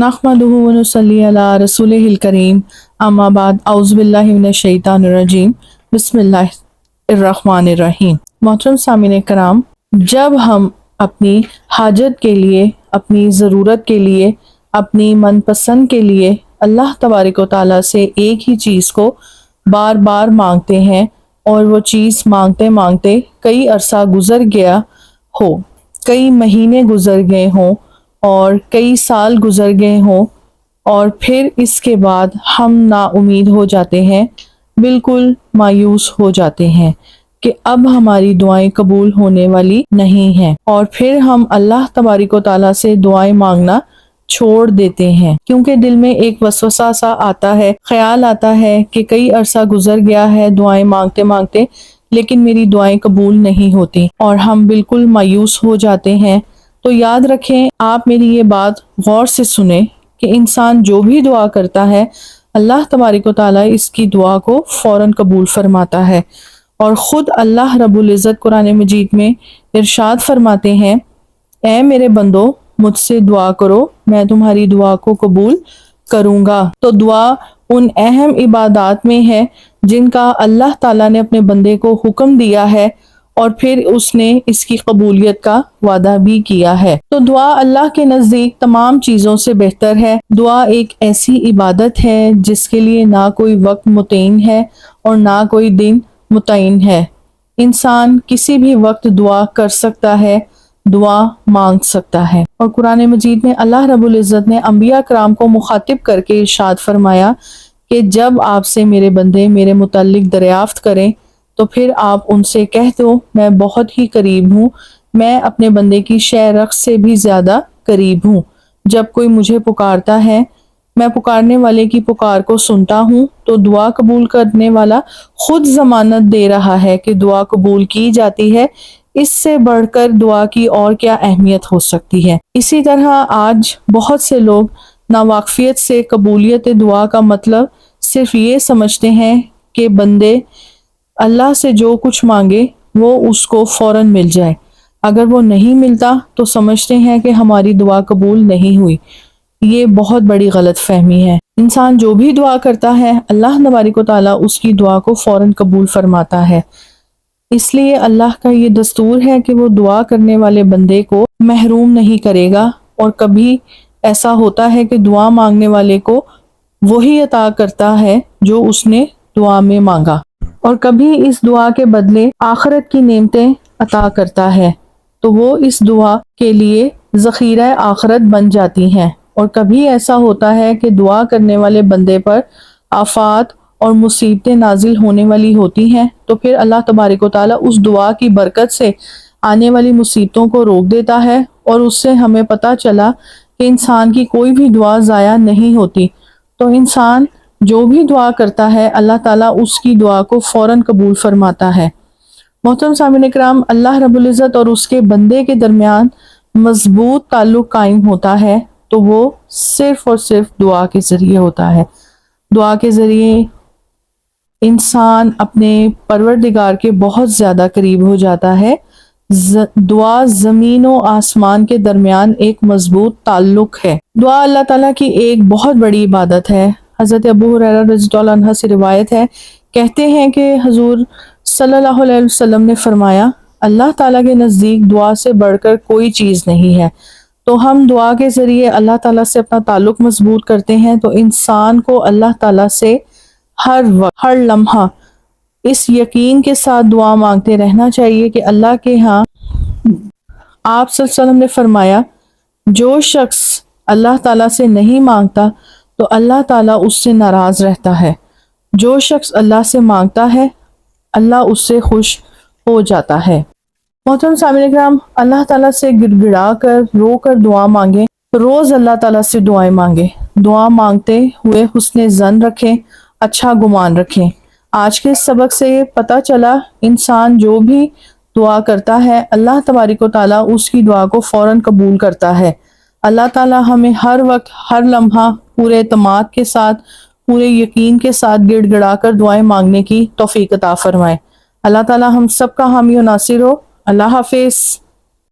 नहमदुहु व नुसल्ली अला रसूलिहिल करीम अम्मा बाद औज़ु बिल्लाहि मिनश शैतानिर रजीम बिस्मिल्लाहिर रहीम। मोहतरम सामीन कराम, जब हम अपनी हाजत के लिए, अपनी ज़रूरत के लिए, अपनी मनपसंद के लिए अल्लाह तबारक व तआला से एक ही चीज़ को बार बार मांगते हैं और वो चीज़ मांगते मांगते कई अरसा गुजर गया हो, कई महीने गुजर गए हों और कई साल गुजर गए हों और फिर इसके बाद हम नाउमीद हो जाते हैं, बिल्कुल मायूस हो जाते हैं कि अब हमारी दुआएं कबूल होने वाली नहीं हैं और फिर हम अल्लाह तबारक व तआला से दुआएं मांगना छोड़ देते हैं, क्योंकि दिल में एक वसवसा सा आता है, ख्याल आता है कि कई अरसा गुजर गया है दुआएं मांगते मांगते, लेकिन मेरी दुआएं कबूल नहीं होती और हम बिल्कुल मायूस हो जाते हैं। तो याद रखें, आप मेरी ये बात गौर से सुने कि इंसान जो भी दुआ करता है अल्लाह तबारक व तआला इसकी दुआ को फौरन कबूल फरमाता है और ख़ुद अल्लाह रब्बुल इज़्ज़त कुरान मजीद में इरशाद फरमाते हैं, ऐ मेरे बंदो मुझसे दुआ करो, मैं तुम्हारी दुआ को कबूल करूँगा। तो दुआ उन अहम इबादात में है जिनका अल्लाह ताला ने अपने बंदे को हुक्म दिया है और फिर उसने इसकी कबूलियत का वादा भी किया है। तो दुआ अल्लाह के नज़दीक तमाम चीज़ों से बेहतर है। दुआ एक ऐसी इबादत है जिसके लिए ना कोई वक्त मुतय्यन है और ना कोई दिन मुतय्यन है। इंसान किसी भी वक्त दुआ कर सकता है, दुआ मांग सकता है। और कुरान मजीद में अल्लाह रब्बुल इज़्ज़त ने अंबिया कराम को मुखातिब करके इरशाद फरमाया कि जब आपसे मेरे बंदे मेरे मुतल्लिक दरियाफ्त करें तो फिर आप उनसे कह दो, मैं बहुत ही करीब हूँ, मैं अपने बंदे की शहरख से भी ज़्यादा करीब हूँ। जब कोई मुझे पुकारता है, मैं पुकारने वाले की पुकार को सुनता हूँ। तो दुआ कबूल करने वाला खुद ज़मानत दे रहा है कि दुआ कबूल की जाती है। इससे बढ़कर दुआ की और क्या अहमियत हो सकती है। इसी तरह आज बहुत से लोग नावाकफियत से कबूलियत दुआ का मतलब सिर्फ ये समझते हैं कि बंदे अल्लाह से जो कुछ मांगे वो उसको फौरन मिल जाए, अगर वो नहीं मिलता तो समझते हैं कि हमारी दुआ कबूल नहीं हुई। ये बहुत बड़ी गलत फहमी है। इंसान जो भी दुआ करता है अल्लाह तबारक व तआला उसकी दुआ को फौरन कबूल फरमाता है। इसलिए अल्लाह का ये दस्तूर है कि वो दुआ करने वाले बंदे को महरूम नहीं करेगा और कभी ऐसा होता है कि दुआ मांगने वाले को वही अता करता है जो उसने दुआ में मांगा और कभी इस दुआ के बदले आखिरत की नेमतें अता करता है, तो वो इस दुआ के लिए ज़ख़ीरा आखिरत बन जाती हैं। और कभी ऐसा होता है कि दुआ करने वाले बंदे पर आफात और मुसीबतें नाजिल होने वाली होती हैं, तो फिर अल्लाह तबारक व तआला उस दुआ की बरकत से आने वाली मुसीबतों को रोक देता है और उससे हमें पता चला कि इंसान की कोई भी दुआ ज़ाया नहीं होती। तो इंसान जो भी दुआ करता है अल्लाह ताला उसकी दुआ को फौरन कबूल फरमाता है। मोहतरम सामीन इकराम, अल्लाह रब्बुल इज़्ज़त और उसके बंदे के दरमियान मजबूत ताल्लुक कायम होता है तो वो सिर्फ और सिर्फ दुआ के ज़रिए होता है। दुआ के ज़रिए इंसान अपने परवरदिगार के बहुत ज़्यादा करीब हो जाता है। दुआ ज़मीन और आसमान के दरमियान एक मजबूत ताल्लुक है। दुआ अल्लाह ताला की एक बहुत बड़ी इबादत है। हज़रत अबू हुरैरा रज़ियल्लाहु अन्हु से रिवायत है, कहते हैं कि हुज़ूर सल्लल्लाहु अलैहि वसल्लम ने फरमाया, अल्लाह ताला के नज़दीक दुआ से बढ़कर कोई चीज़ नहीं है। तो हम दुआ के ज़रिए अल्लाह ताला से अपना ताल्लुक मजबूत करते हैं। तो इंसान को अल्लाह ताला से हर वक्त, हर लम्हा इस यकीन के साथ दुआ मांगते रहना चाहिए कि अल्लाह के यहाँ आप सल्लल्लाहु अलैहि वसल्लम ने फरमाया, जो शख्स अल्लाह ताला से नहीं मांगता तो अल्लाह ताला उससे नाराज़ रहता है। जो शख्स अल्लाह से मांगता है अल्लाह उससे खुश हो जाता है। मोहतरम सामीन इकराम, अल्लाह ताला से गिड़गिड़ा कर रो कर दुआ मांगे, रोज़ अल्लाह ताला से दुआएं मांगे। दुआ मांगते हुए हुस्ने ज़न रखें, अच्छा गुमान रखें। आज के सबक से पता चला, इंसान जो भी दुआ करता है अल्लाह तबारक व तआला उसकी दुआ को फ़ौरन कबूल करता है। अल्लाह ताला हमें हर वक्त, हर लम्हा पूरे एतमाद के साथ, पूरे यकीन के साथ गिड़गिड़ा कर दुआएं मांगने की तौफीक अता फरमाए। अल्लाह ताला हम सब का हामी और नासिर हो। अल्लाह हाफिज़।